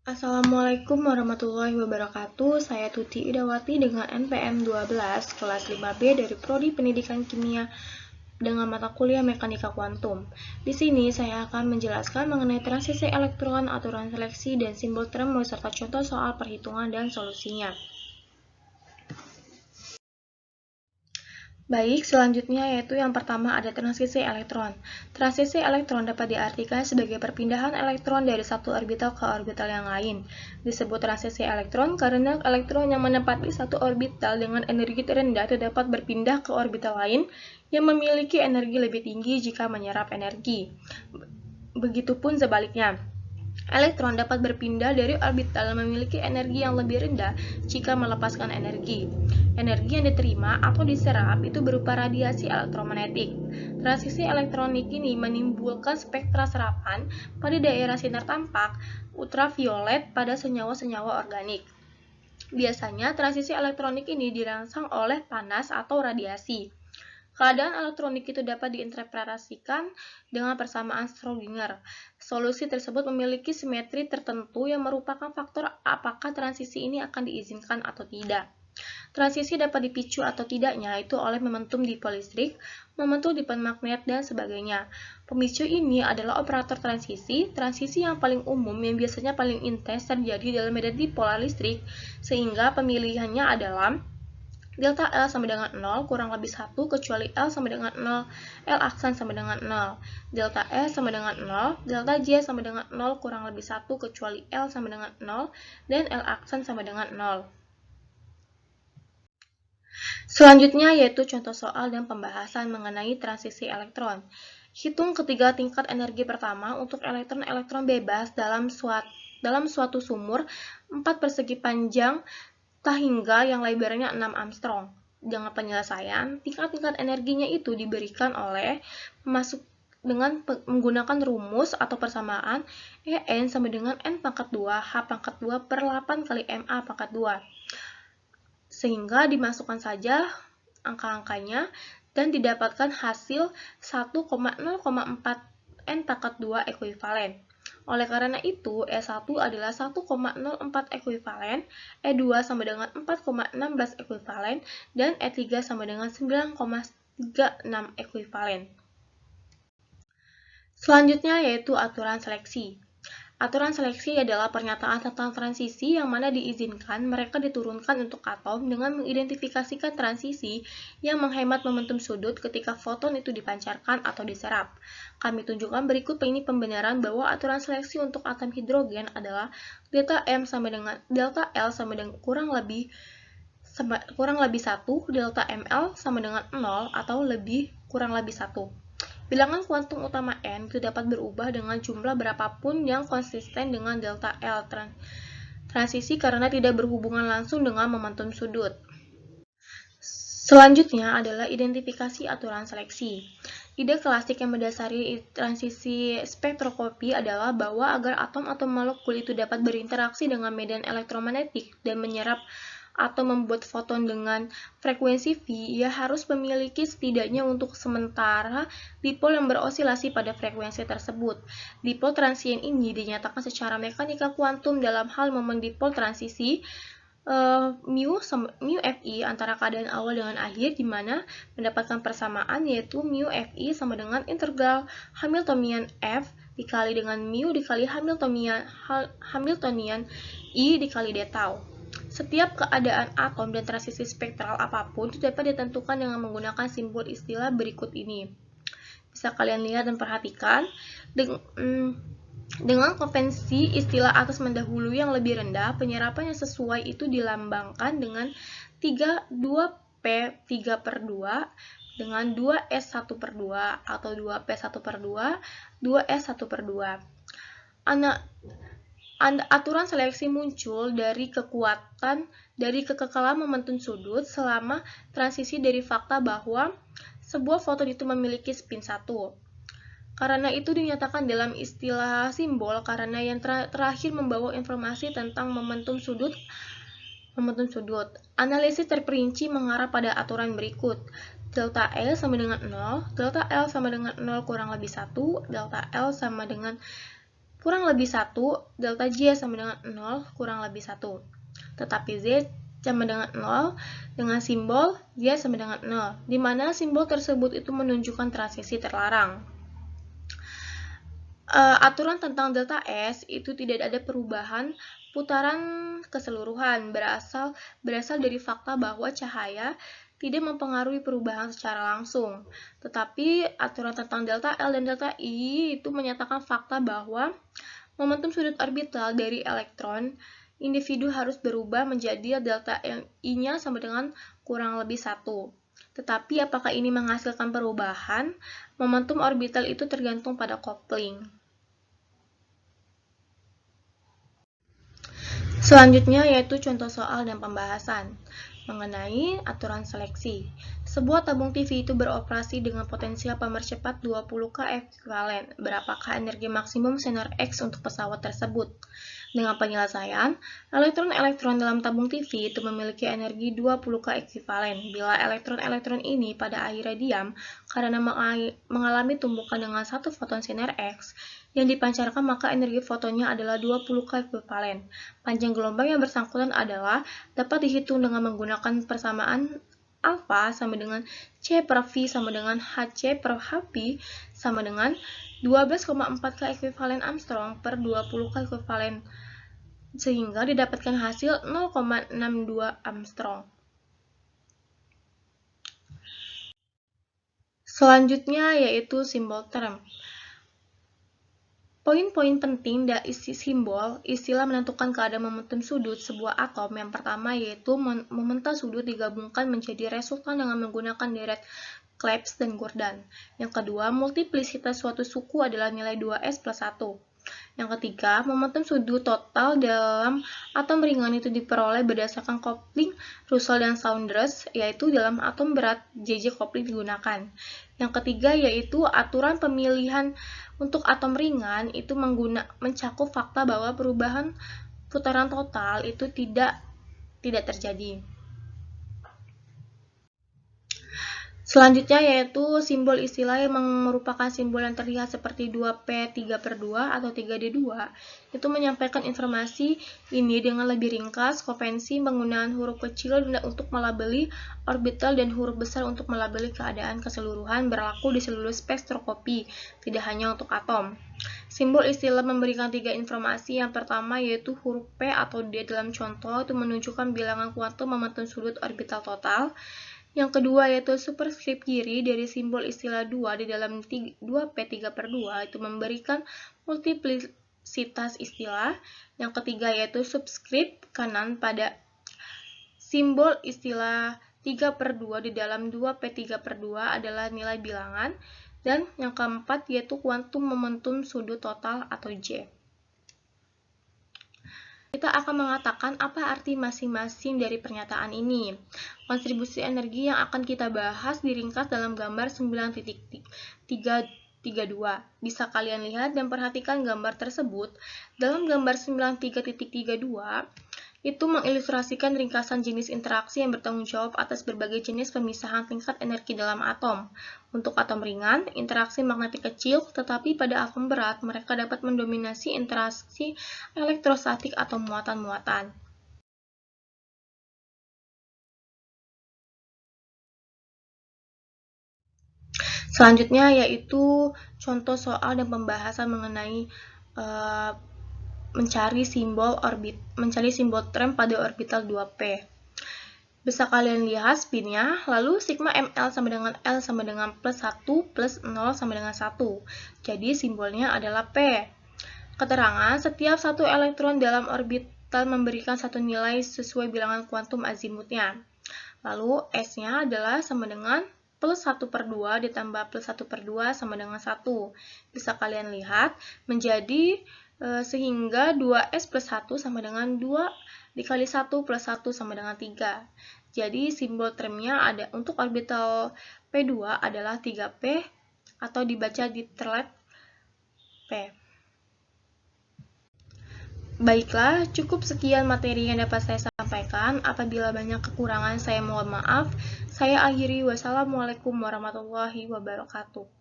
Assalamualaikum warahmatullahi wabarakatuh. Saya Tuti Idawati dengan NPM 12 kelas 5B dari Prodi Pendidikan Kimia dengan mata kuliah Mekanika Kuantum. Di sini saya akan menjelaskan mengenai transisi elektron, aturan seleksi, dan simbol term beserta contoh soal perhitungan dan solusinya. Baik, selanjutnya yaitu yang pertama ada transisi elektron. Transisi elektron dapat diartikan sebagai perpindahan elektron dari satu orbital ke orbital yang lain. Disebut transisi elektron karena elektron yang menempati satu orbital dengan energi terendah dapat berpindah ke orbital lain yang memiliki energi lebih tinggi jika menyerap energi. Begitupun sebaliknya. Elektron dapat berpindah dari orbital yang memiliki energi yang lebih rendah jika melepaskan energi. Energi yang diterima atau diserap itu berupa radiasi elektromagnetik. Transisi elektronik ini menimbulkan spektra serapan pada daerah sinar tampak ultraviolet pada senyawa-senyawa organik. Biasanya transisi elektronik ini dirangsang oleh panas atau radiasi. Keadaan elektronik itu dapat diinterpretasikan dengan persamaan Schrödinger. Solusi tersebut memiliki simetri tertentu yang merupakan faktor apakah transisi ini akan diizinkan atau tidak. Transisi dapat dipicu atau tidaknya itu oleh momentum dipol listrik, momentum dipol magnet, dan sebagainya. Pemicu ini adalah operator transisi yang paling umum yang biasanya paling intens terjadi dalam medan dipolar listrik, sehingga pemilihannya adalah delta L sama dengan 0 kurang lebih 1 kecuali L sama dengan 0, L aksan sama dengan 0. Delta S sama dengan 0, delta J sama dengan 0 kurang lebih 1 kecuali L sama dengan 0, dan L aksan sama dengan 0. Selanjutnya yaitu contoh soal dan pembahasan mengenai transisi elektron. Hitung ketiga tingkat energi pertama untuk elektron-elektron bebas dalam suatu sumur 4 persegi panjang hingga yang lebarnya 6 Armstrong. Dengan penyelesaian, tingkat-tingkat energinya itu diberikan dengan menggunakan rumus atau persamaan En sama dengan N pangkat 2 H pangkat 2 per 8 kali MA pangkat 2. Sehingga dimasukkan saja angka-angkanya dan didapatkan hasil 1,0,4 N pangkat 2 ekuivalen. Oleh karena itu, E1 adalah 1,04 ekuivalen, E2 sama dengan 4,16 ekuivalen, dan E3 sama dengan 9,36 ekuivalen. Selanjutnya yaitu aturan seleksi. Aturan seleksi adalah pernyataan tentang transisi yang mana diizinkan mereka diturunkan untuk atom dengan mengidentifikasikan transisi yang menghemat momentum sudut ketika foton itu dipancarkan atau diserap. Kami tunjukkan berikut ini pembenaran bahwa aturan seleksi untuk atom hidrogen adalah delta L sama dengan kurang lebih 1, delta Ml sama dengan 0 atau kurang lebih 1. Bilangan kuantum utama N itu dapat berubah dengan jumlah berapapun yang konsisten dengan delta L transisi karena tidak berhubungan langsung dengan momentum sudut. Selanjutnya adalah identifikasi aturan seleksi. Ide klasik yang mendasari transisi spektroskopi adalah bahwa agar atom atau molekul itu dapat berinteraksi dengan medan elektromagnetik dan menyerap atau membuat foton dengan frekuensi V, ia harus memiliki setidaknya untuk sementara dipol yang berosilasi pada frekuensi tersebut. Dipol transien ini dinyatakan secara mekanika kuantum dalam hal momen dipol transisi mu Fi antara keadaan awal dengan akhir, di mana mendapatkan persamaan yaitu mu Fi sama dengan integral Hamiltonian F dikali dengan mu dikali Hamiltonian I dikali d tau. Setiap keadaan atom dan transisi spektral apapun itu dapat ditentukan dengan menggunakan simbol istilah berikut ini. Bisa kalian lihat dan perhatikan. Dengan konvensi istilah atas mendahului yang lebih rendah, penyerapan yang sesuai itu dilambangkan dengan 2P3/2 dengan 2S1/2 atau 2P1/2, 2S1/2. Aturan seleksi muncul dari kekekalan momentum sudut selama transisi dari fakta bahwa sebuah foton itu memiliki spin 1. Karena itu dinyatakan dalam istilah simbol karena yang terakhir membawa informasi tentang momentum sudut. Analisis terperinci mengarah pada aturan berikut. Delta L sama dengan 0, delta L sama dengan 0 kurang lebih 1, delta L sama dengan kurang lebih 1, delta J sama dengan 0 kurang lebih 1. Tetapi Z sama dengan 0 dengan simbol Z sama dengan 0, di mana simbol tersebut itu menunjukkan transisi terlarang. Aturan tentang delta S itu tidak ada perubahan putaran keseluruhan, berasal dari fakta bahwa cahaya tidak mempengaruhi perubahan secara langsung. Tetapi aturan tentang delta L dan delta I itu menyatakan fakta bahwa momentum sudut orbital dari elektron individu harus berubah menjadi delta I-nya sama dengan kurang lebih 1. Tetapi apakah ini menghasilkan perubahan? Momentum orbital itu tergantung pada coupling. Selanjutnya yaitu contoh soal dan pembahasan mengenai aturan seleksi. Sebuah tabung TV itu beroperasi dengan potensial pemercepat 20 K ekuivalen. Berapakah energi maksimum sinar X untuk pesawat tersebut? Dengan penyelesaian, elektron-elektron dalam tabung TV itu memiliki energi 20 K ekuivalen. Bila elektron-elektron ini pada akhirnya diam karena mengalami tumbukan dengan 1 foton sinar X yang dipancarkan, maka energi fotonnya adalah 20 K ekuivalen. Panjang gelombang yang bersangkutan adalah dapat dihitung dengan menggunakan persamaan alfa sama dengan C per V sama dengan HC per HP sama dengan 12,4 K ekuivalen Armstrong per 20 K ekuivalen, sehingga didapatkan hasil 0,62 Armstrong. Selanjutnya yaitu simbol term. Poin-poin penting dari isi simbol istilah menentukan keadaan momentum sudut sebuah atom. Yang pertama yaitu momenta sudut digabungkan menjadi resultan dengan menggunakan deret Clebsch dan Jordan. Yang kedua, multiplisitas suatu suku adalah nilai 2S plus 1. Yang ketiga, momentum sudut total dalam atom ringan itu diperoleh berdasarkan coupling Russell dan Saunders, yaitu dalam atom berat JJ coupling digunakan. Yang ketiga yaitu aturan pemilihan untuk atom ringan itu mencakup fakta bahwa perubahan putaran total itu tidak terjadi. Selanjutnya yaitu simbol istilah yang merupakan simbol yang terlihat seperti 2P 3/2 atau 3D2. Itu menyampaikan informasi ini dengan lebih ringkas. Konvensi penggunaan huruf kecil untuk melabeli orbital dan huruf besar untuk melabeli keadaan keseluruhan berlaku di seluruh spektroskopi, tidak hanya untuk atom. Simbol istilah memberikan 3 informasi. Yang pertama yaitu huruf P atau D dalam contoh itu menunjukkan bilangan kuantum momentum sudut orbital total. Yang kedua yaitu superskrip kiri dari simbol istilah 2 di dalam 2P 3/2 itu memberikan multiplisitas istilah. Yang ketiga yaitu subskrip kanan pada simbol istilah 3/2 di dalam 2P 3/2 adalah nilai bilangan. Dan yang keempat yaitu kuantum momentum sudut total atau J. Kita akan mengatakan apa arti masing-masing dari pernyataan ini. Kontribusi energi yang akan kita bahas diringkas dalam gambar 9.332. Bisa kalian lihat dan perhatikan gambar tersebut. Dalam gambar 9.332, itu mengilustrasikan ringkasan jenis interaksi yang bertanggung jawab atas berbagai jenis pemisahan tingkat energi dalam atom. Untuk atom ringan, interaksi magnetik kecil, tetapi pada atom berat, mereka dapat mendominasi interaksi elektrostatik atau muatan-muatan. Selanjutnya yaitu contoh soal dan pembahasan mengenai mencari simbol term pada orbital 2P. Bisa kalian lihat spinnya, lalu sigma ml sama dengan L sama dengan plus 1 plus 0 sama dengan 1. Jadi simbolnya adalah P. Keterangan, setiap satu elektron dalam orbital memberikan satu nilai sesuai bilangan kuantum azimutnya. Lalu S-nya adalah sama dengan plus 1/2 ditambah plus 1/2 sama dengan 1. Bisa kalian lihat menjadi sehingga 2S plus 1 sama dengan 2 dikali 1 plus 1 sama dengan 3. Jadi simbol termnya ada untuk orbital P2 adalah 3P atau dibaca di terlet P. Baiklah, cukup sekian materi yang dapat saya sampaikan. Apabila banyak kekurangan, saya mohon maaf. Saya akhiri. Wassalamualaikum warahmatullahi wabarakatuh.